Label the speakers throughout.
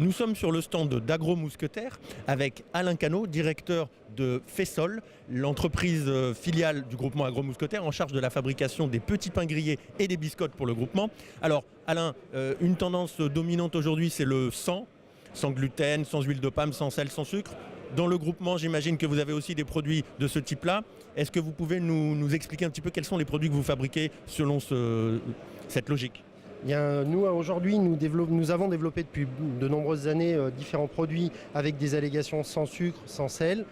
Speaker 1: Nous sommes sur le stand d'Agro Mousquetaire avec Alain Cano, directeur de Fessol, l'entreprise filiale du groupement Agro Mousquetaire en charge de la fabrication des petits pains grillés et des biscottes pour le groupement. Alors Alain, une tendance dominante aujourd'hui c'est le sans gluten, sans huile de palme, sans sel, sans sucre. Dans le groupement, j'imagine que vous avez aussi des produits de ce type-là. Est-ce que vous pouvez nous expliquer un petit peu quels sont les produits que vous fabriquez selon cette logique ?
Speaker 2: Bien, nous, aujourd'hui, nous avons développé depuis de nombreuses années différents produits avec des allégations sans sucre, sans sel,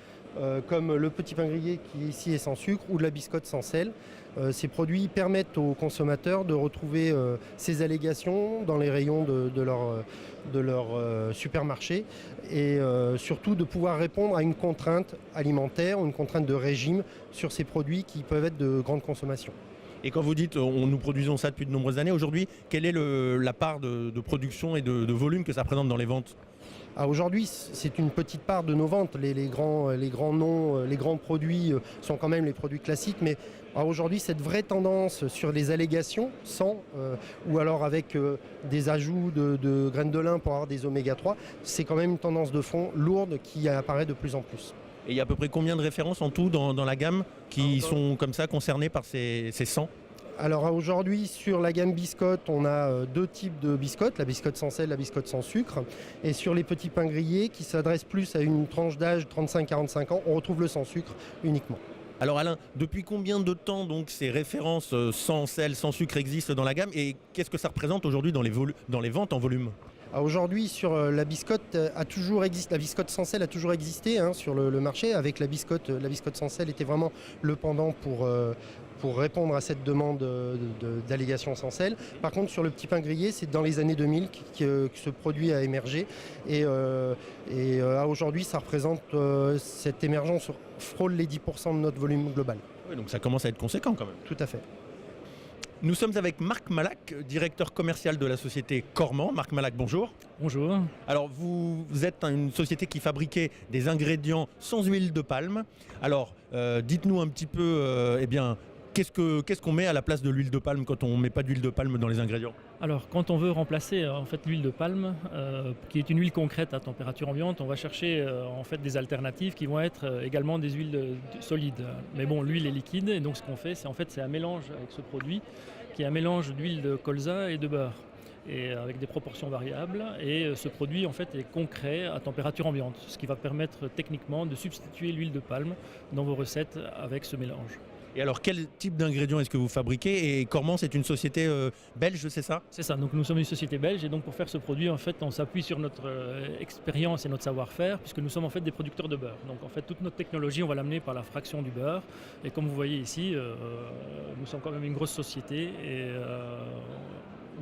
Speaker 2: comme le petit pain grillé qui ici est sans sucre ou de la biscotte sans sel. Ces produits permettent aux consommateurs de retrouver ces allégations dans les rayons de leur supermarché et surtout de pouvoir répondre à une contrainte alimentaire ou une contrainte de régime sur ces produits qui peuvent être de grande consommation.
Speaker 1: Et quand vous dites nous produisons ça depuis de nombreuses années, aujourd'hui, quelle est la part de production et de volume que ça représente dans les ventes ?
Speaker 2: Aujourd'hui, c'est une petite part de nos ventes. Les grands noms, les grands produits sont quand même les produits classiques. Mais aujourd'hui, cette vraie tendance sur les allégations, sans ou alors avec des ajouts de graines de lin pour avoir des oméga 3, c'est quand même une tendance de fond lourde qui apparaît de plus en plus.
Speaker 1: Et il y a à peu près combien de références en tout dans la gamme qui sont comme ça concernées par ces 100 ?
Speaker 2: Alors aujourd'hui, sur la gamme biscotte, on a deux types de biscottes, la biscotte sans sel, la biscotte sans sucre. Et sur les petits pains grillés, qui s'adressent plus à une tranche d'âge 35-45 ans, on retrouve le sans sucre uniquement.
Speaker 1: Alors Alain, depuis combien de temps donc ces références sans sel, sans sucre existent dans la gamme et qu'est-ce que ça représente aujourd'hui dans les ventes en volume ?
Speaker 2: Aujourd'hui, sur la biscotte la biscotte sans sel a toujours existé sur le marché. Avec la biscotte sans sel était vraiment le pendant pour répondre à cette demande d'allégation sans sel. Par contre, sur le petit pain grillé, c'est dans les années 2000 que ce produit a émergé. Et aujourd'hui, ça représente cette émergence frôle les 10% de notre volume global.
Speaker 1: Oui, donc ça commence à être conséquent quand même.
Speaker 2: Tout à fait.
Speaker 1: Nous sommes avec Marc Malac, directeur commercial de la société Cormand. Marc Malac, bonjour.
Speaker 3: Bonjour.
Speaker 1: Alors vous êtes une société qui fabriquait des ingrédients sans huile de palme. Alors dites-nous un petit peu, qu'est-ce qu'on met à la place de l'huile de palme quand on ne met pas d'huile de palme dans les ingrédients ?
Speaker 3: Alors, quand on veut remplacer l'huile de palme, qui est une huile concrète à température ambiante, on va chercher des alternatives qui vont être également des huiles solides. Mais bon, l'huile est liquide et donc ce qu'on fait, c'est un mélange avec ce produit qui est un mélange d'huile de colza et de beurre, et avec des proportions variables. Et ce produit est concret à température ambiante, ce qui va permettre techniquement de substituer l'huile de palme dans vos recettes avec ce mélange.
Speaker 1: Et alors, quel type d'ingrédients est-ce que vous fabriquez ? Et Cormand, c'est une société belge, c'est ça ?
Speaker 3: C'est ça, donc nous sommes une société belge et donc pour faire ce produit, on s'appuie sur notre expérience et notre savoir-faire puisque nous sommes des producteurs de beurre. Donc toute notre technologie, on va l'amener par la fraction du beurre. Et comme vous voyez ici, nous sommes quand même une grosse société et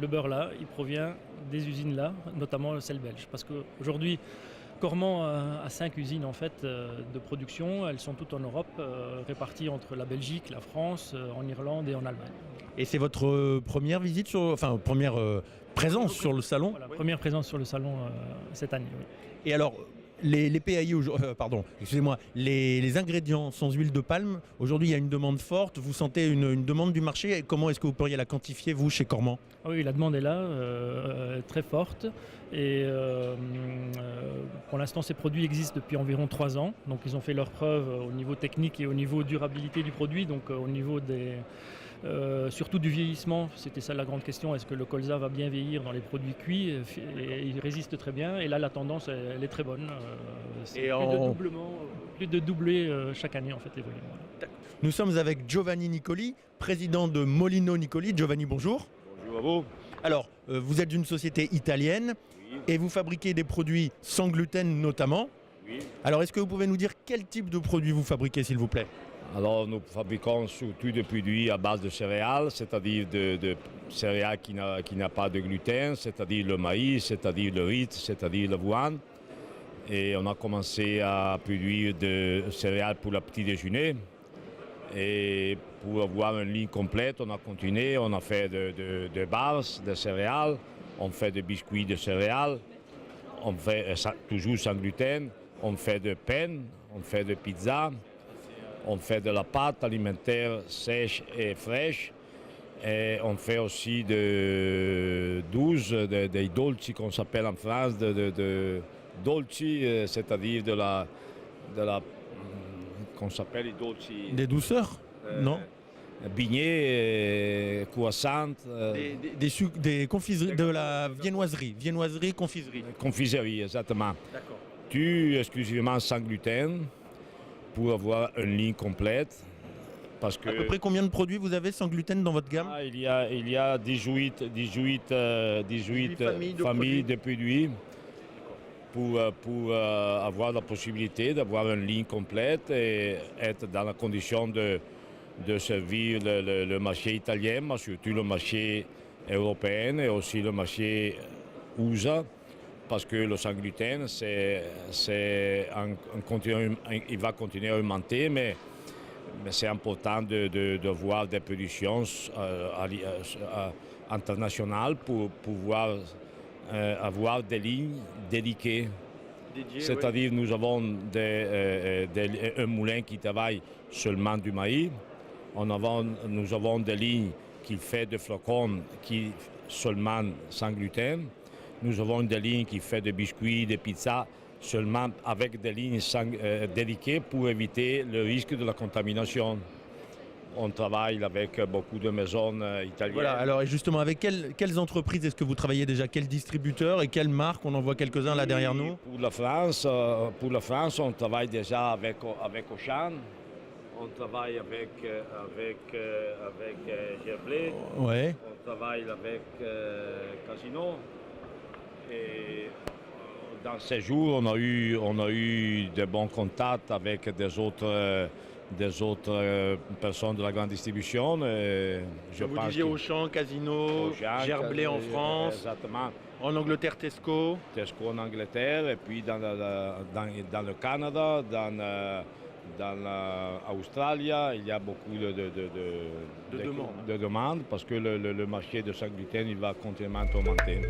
Speaker 3: le beurre là, il provient des usines là, notamment celle belge. Parce qu'aujourd'hui, Cormand a 5 usines de production, elles sont toutes en Europe, réparties entre la Belgique, la France, en Irlande et en Allemagne.
Speaker 1: Et c'est votre première visite première présence sur le salon ?
Speaker 3: Voilà, première présence sur le salon cette année, oui.
Speaker 1: Et alors, les PAI, les ingrédients sans huile de palme, aujourd'hui il y a une demande forte, vous sentez une demande du marché, comment est-ce que vous pourriez la quantifier vous chez Cormand ?
Speaker 3: Oui, la demande est là, très forte et pour l'instant ces produits existent depuis environ 3 ans, donc ils ont fait leurs preuves au niveau technique et au niveau durabilité du produit, donc au niveau surtout du vieillissement, c'était ça la grande question, est-ce que le colza va bien vieillir dans les produits cuits et il résiste très bien et là la tendance elle est très bonne, c'est plus de doubler chaque année les volumes. Voilà.
Speaker 1: Nous sommes avec Giovanni Nicoli, président de Molino Nicoli. Giovanni, bonjour.
Speaker 4: Bonjour à vous.
Speaker 1: Alors, vous êtes une société italienne et vous fabriquez des produits sans gluten notamment.
Speaker 4: Oui.
Speaker 1: Alors, est-ce que vous pouvez nous dire quel type de produit vous fabriquez, s'il vous plaît ?
Speaker 4: Alors, nous fabriquons surtout des produits à base de céréales, c'est-à-dire de céréales qui n'a pas de gluten, c'est-à-dire le maïs, c'est-à-dire le riz, c'est-à-dire l'avoine. Et on a commencé à produire des céréales pour le petit déjeuner. Et pour avoir une ligne complète, on a continué, on a fait de bars de céréales, on fait des biscuits de céréales, on fait toujours sans gluten, on fait de pain, on fait de pizza, On fait de la pâte alimentaire sèche et fraîche. Et on fait aussi des dolci qu'on s'appelle en France, de dolci, c'est-à-dire de la qu'on s'appelle les dolci.
Speaker 1: Des douceurs Non.
Speaker 4: Beignets, croissants.
Speaker 1: Des confiseries, de la viennoiserie, confiserie.
Speaker 4: Confiserie, exactement.
Speaker 1: D'accord.
Speaker 4: Tu exclusivement sans gluten pour avoir une ligne complète. Parce que
Speaker 1: À peu près combien de produits vous avez sans gluten dans votre gamme?
Speaker 4: il y a 18 familles de produits pour avoir la possibilité d'avoir une ligne complète et être dans la condition de servir le marché italien, mais surtout le marché européen et aussi le marché USA, parce que le sans gluten, il va continuer à augmenter, mais c'est important de voir des productions internationales pour pouvoir avoir des lignes dédiées. C'est-à-dire nous avons un moulin qui travaille seulement du maïs. Nous avons des lignes qui font des flocons qui seulement sans gluten. Nous avons des lignes qui font des biscuits, des pizzas, seulement avec des lignes dédiées pour éviter le risque de la contamination. On travaille avec beaucoup de maisons italiennes.
Speaker 1: Voilà, alors et justement, avec quelles entreprises est-ce que vous travaillez déjà? Quels distributeurs et quelles marques? On en voit quelques-uns là derrière nous.
Speaker 4: Pour la France, on travaille déjà avec Auchan. On travaille avec Gerblé.
Speaker 1: Ouais.
Speaker 4: On travaille avec Casino. Et dans ces jours, on a eu de bons contacts avec des autres personnes de la grande distribution.
Speaker 1: Vous disiez Auchan, Casino, Gerblé en France,
Speaker 4: exactement.
Speaker 1: En Angleterre Tesco.
Speaker 4: Tesco en Angleterre, et puis dans le Canada, dans l'Australie, il y a beaucoup de demandes parce que le marché de sans gluten il va continuellement augmenter.